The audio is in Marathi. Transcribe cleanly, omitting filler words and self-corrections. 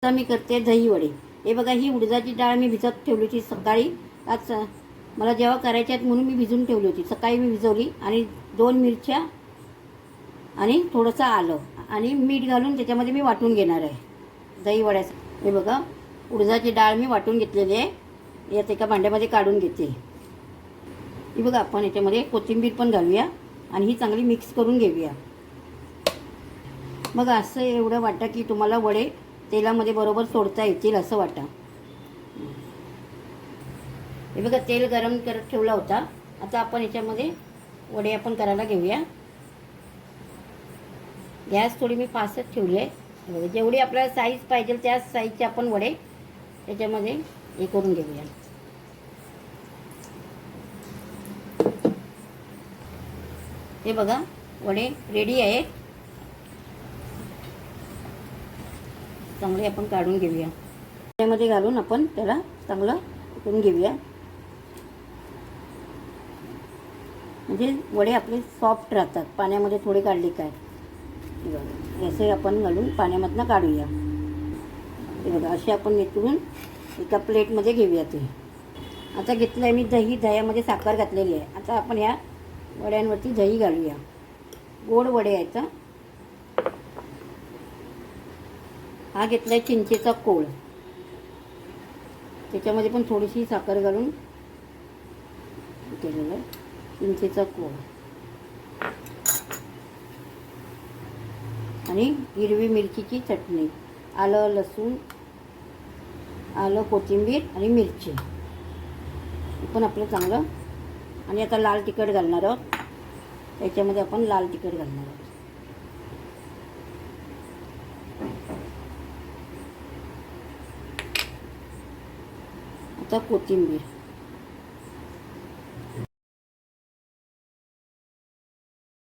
आता मी करते दही वडे. हे बघा, ही उडदाची डाळ मी भिजत ठेवली होती सकाळी. आज मला जेव्हा करायच्या आहेत म्हणून मी भिजून ठेवली होती. सकाळी मी भिजवली आणि 2 मिरच्या आणि थोडंसं आलं आणि मीठ घालून त्याच्यामध्ये मी वाटून घेणार आहे दही वड्याचं. हे बघा, उडदाची डाळ मी वाटून घेतलेली आहे. यात एका भांड्यामध्ये काढून घेते. ही बघा, आपण याच्यामध्ये कोथिंबीर पण घालूया आणि ही चांगली मिक्स करून घेऊया. मग असं एवढं वाटा की तुम्हाला वडे तेलामध्ये बरोबर सोडता येतील असं वाटा. हे बघा, तेल गरम करत ठेवला होता. आता आपण याच्यामध्ये वडे आपण करायला घेऊया. गॅस थोडी मी फास्टच ठेवली आहे. जेवढी आपल्याला साईज पाहिजे त्या साईजचे आपण वडे त्याच्यामध्ये हे करून घेऊया. हे बघा, वडे रेडी आहे. चांगले आपण काढून घेऊया. त्यामध्ये घालून आपण त्याला चांगलं करून घेऊया, म्हणजे वडे आपले सॉफ्ट राहतात. पाण्यामध्ये थोडे काढले काय, असे आपण घालून पाण्यामधनं काढूया. हे बघा, असे आपण नितळून एका प्लेटमध्ये घेऊया. ते आता घेतलं आहे मी दही. दह्यामध्ये साखर घातलेली आहे. आता आपण ह्या वड्यांवरती दही घालूया. गोड वडे यायचा. हा घेतला आहे चिंचेचा कोळ. त्याच्यामध्ये पण थोडीशी साखर घालून केलेलं आहे. चिंचेचा कोळ आणि हिरवी मिरचीची चटणी, आलं लसूण, आलं कोथिंबीर आणि मिरची पण आपलं चांगलं. आणि आता लाल तिखट घालणार आहोत. त्याच्यामध्ये आपण लाल तिखट घालणार आहोत. आता कोथिंबीर,